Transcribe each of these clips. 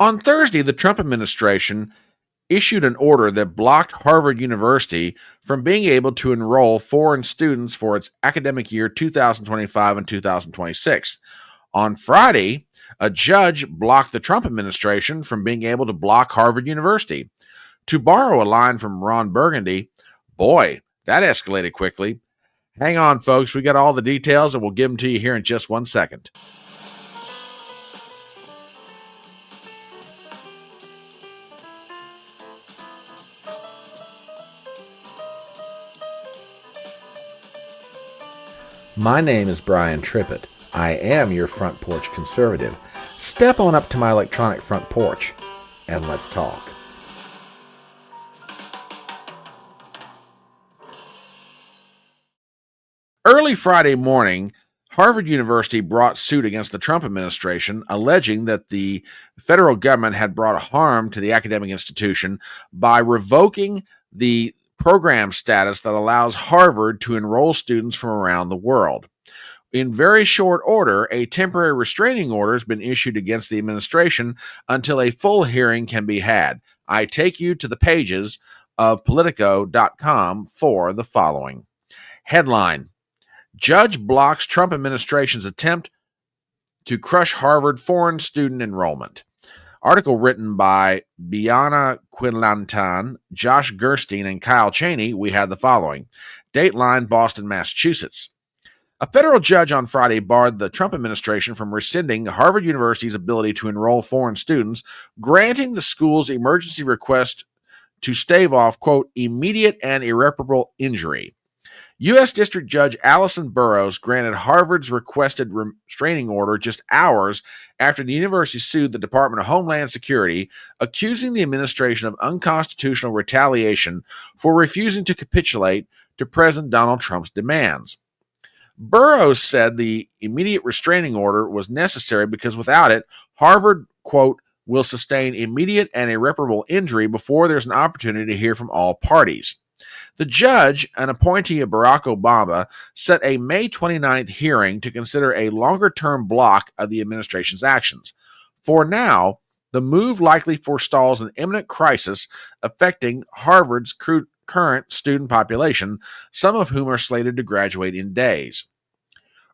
On Thursday, the Trump administration issued an order that blocked Harvard University from being able to enroll foreign students for its academic year 2025 and 2026. On Friday, a judge blocked the Trump administration from being able to block Harvard University. To borrow a line from Ron Burgundy, boy, that escalated quickly. Hang on, folks. We got all the details and we'll give them to you here in just 1 second. My name is Brian Trippett. I am your front porch conservative. Step on up to my electronic front porch and let's talk. Early Friday morning, Harvard University brought suit against the Trump administration, alleging that the federal government had brought harm to the academic institution by revoking the program status that allows Harvard to enroll students from around the world. In very short order, a temporary restraining order has been issued against the administration until a full hearing can be had. I take you to the pages of Politico.com for the following. Headline: Judge blocks Trump administration's attempt to crush Harvard foreign student enrollment. Article written by Biana Quinlanton, Josh Gerstein, and Kyle Cheney. We had the following. Dateline, Boston, Massachusetts. A federal judge on Friday barred the Trump administration from rescinding Harvard University's ability to enroll foreign students, granting the school's emergency request to stave off, quote, immediate and irreparable injury. U.S. District Judge Allison Burroughs granted Harvard's requested restraining order just hours after the university sued the Department of Homeland Security, accusing the administration of unconstitutional retaliation for refusing to capitulate to President Donald Trump's demands. Burroughs said the immediate restraining order was necessary because without it, Harvard, quote, will sustain immediate and irreparable injury before there's an opportunity to hear from all parties. The judge, an appointee of Barack Obama, set a May 29th hearing to consider a longer-term block of the administration's actions. For now, the move likely forestalls an imminent crisis affecting Harvard's current student population, some of whom are slated to graduate in days.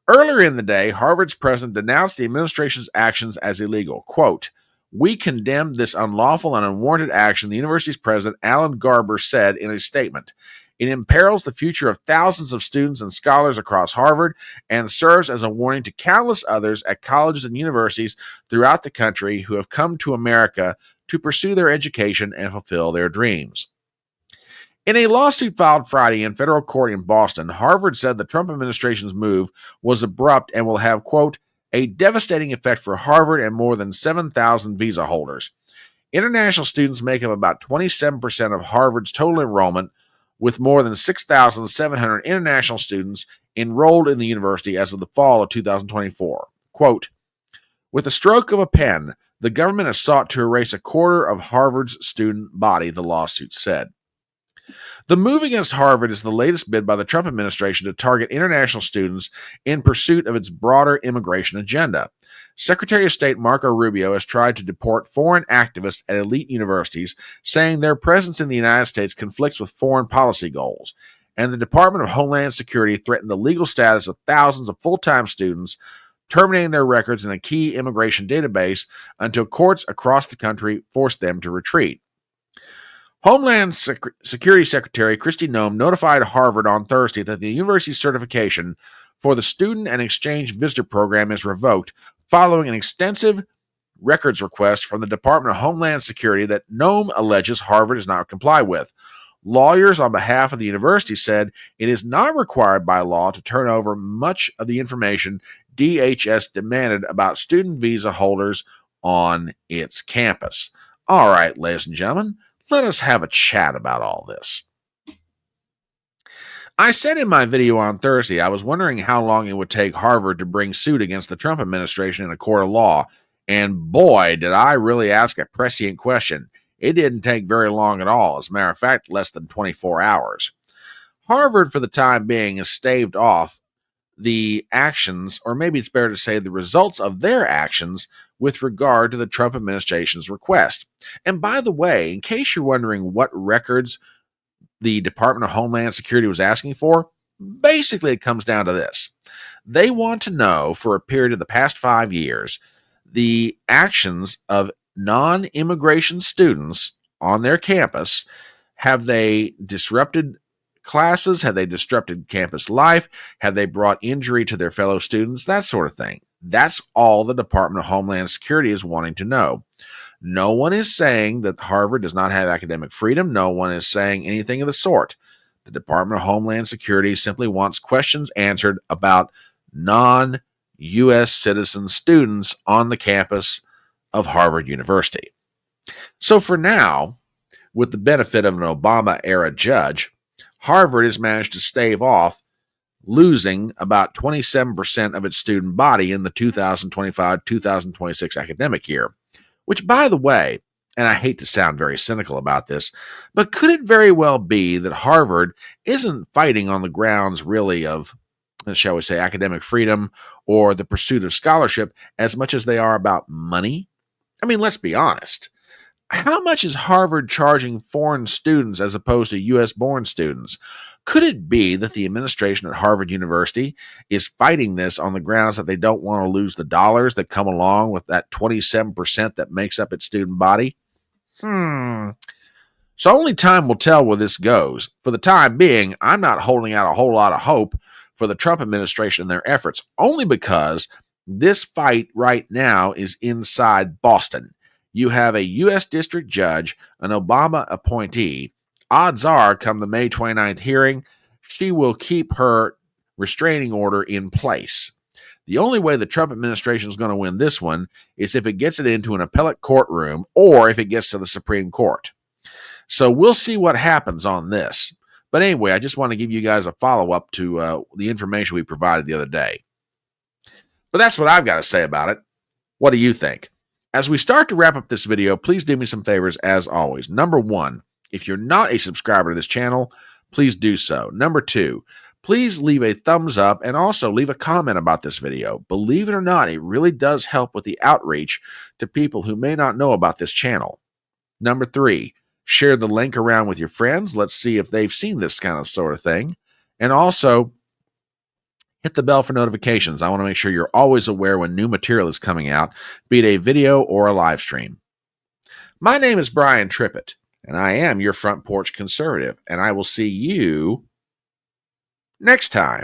Earlier in the day, Harvard's president denounced the administration's actions as illegal. Quote, we condemn this unlawful and unwarranted action, the university's president, Alan Garber, said in a statement. It imperils the future of thousands of students and scholars across Harvard and serves as a warning to countless others at colleges and universities throughout the country who have come to America to pursue their education and fulfill their dreams. In a lawsuit filed Friday in federal court in Boston, Harvard said the Trump administration's move was abrupt and will have, quote, a devastating effect for Harvard and more than 7,000 visa holders. International students make up about 27% of Harvard's total enrollment, with more than 6,700 international students enrolled in the university as of the fall of 2024. Quote, with a stroke of a pen, the government has sought to erase a quarter of Harvard's student body, the lawsuit said. The move against Harvard is the latest bid by the Trump administration to target international students in pursuit of its broader immigration agenda. Secretary of State Marco Rubio has tried to deport foreign activists at elite universities, saying their presence in the United States conflicts with foreign policy goals. And the Department of Homeland Security threatened the legal status of thousands of full-time students, terminating their records in a key immigration database until courts across the country forced them to retreat. Homeland Security Secretary Kristi Noem notified Harvard on Thursday that the university's certification for the Student and Exchange Visitor Program is revoked following an extensive records request from the Department of Homeland Security that Noem alleges Harvard does not comply with. Lawyers on behalf of the university said it is not required by law to turn over much of the information DHS demanded about student visa holders on its campus. All right, ladies and gentlemen, let us have a chat about all this. I said in my video on Thursday I was wondering how long it would take Harvard to bring suit against the Trump administration in a court of law, and boy, did I really ask a prescient question. It didn't take very long at all. As a matter of fact, less than 24 hours. Harvard, for the time being, has staved off the actions, or maybe it's better to say the results of their actions, with regard to the Trump administration's request. And by the way, in case you're wondering what records the Department of Homeland Security was asking for, basically it comes down to this. They want to know, for a period of the past 5 years, the actions of non immigration students on their campus. Have they disrupted classes? Have they disrupted campus life? Have they brought injury to their fellow students? That sort of thing. That's all the Department of Homeland Security is wanting to know. No one is saying that Harvard does not have academic freedom. No one is saying anything of the sort. The Department of Homeland Security simply wants questions answered about non-U.S. citizen students on the campus of Harvard University. So for now, with the benefit of an Obama-era judge, Harvard has managed to stave off losing about 27% of its student body in the 2025-2026 academic year. Which, by the way, and I hate to sound very cynical about this, but could it very well be that Harvard isn't fighting on the grounds really of, shall we say, academic freedom or the pursuit of scholarship as much as they are about money? I mean, let's be honest. How much is Harvard charging foreign students as opposed to U.S.-born students? Could it be that the administration at Harvard University is fighting this on the grounds that they don't want to lose the dollars that come along with that 27% that makes up its student body? So only time will tell where this goes. For the time being, I'm not holding out a whole lot of hope for the Trump administration and their efforts, only because this fight right now is inside Boston. You have a U.S. district judge, an Obama appointee. Odds are, come the May 29th hearing, she will keep her restraining order in place. The only way the Trump administration is going to win this one is if it gets it into an appellate courtroom or if it gets to the Supreme Court. So we'll see what happens on this. But anyway, I just want to give you guys a follow-up to the information we provided the other day. But that's what I've got to say about it. What do you think? As we start to wrap up this video, please do me some favors as always. Number one, if you're not a subscriber to this channel, please do so. Number two, please leave a thumbs up and also leave a comment about this video. Believe it or not, it really does help with the outreach to people who may not know about this channel. Number three, share the link around with your friends. Let's see if they've seen this kind of sort of thing. And also, hit the bell for notifications. I want to make sure you're always aware when new material is coming out, be it a video or a live stream. My name is Brian Trippett, and I am your Front Porch Conservative, and I will see you next time.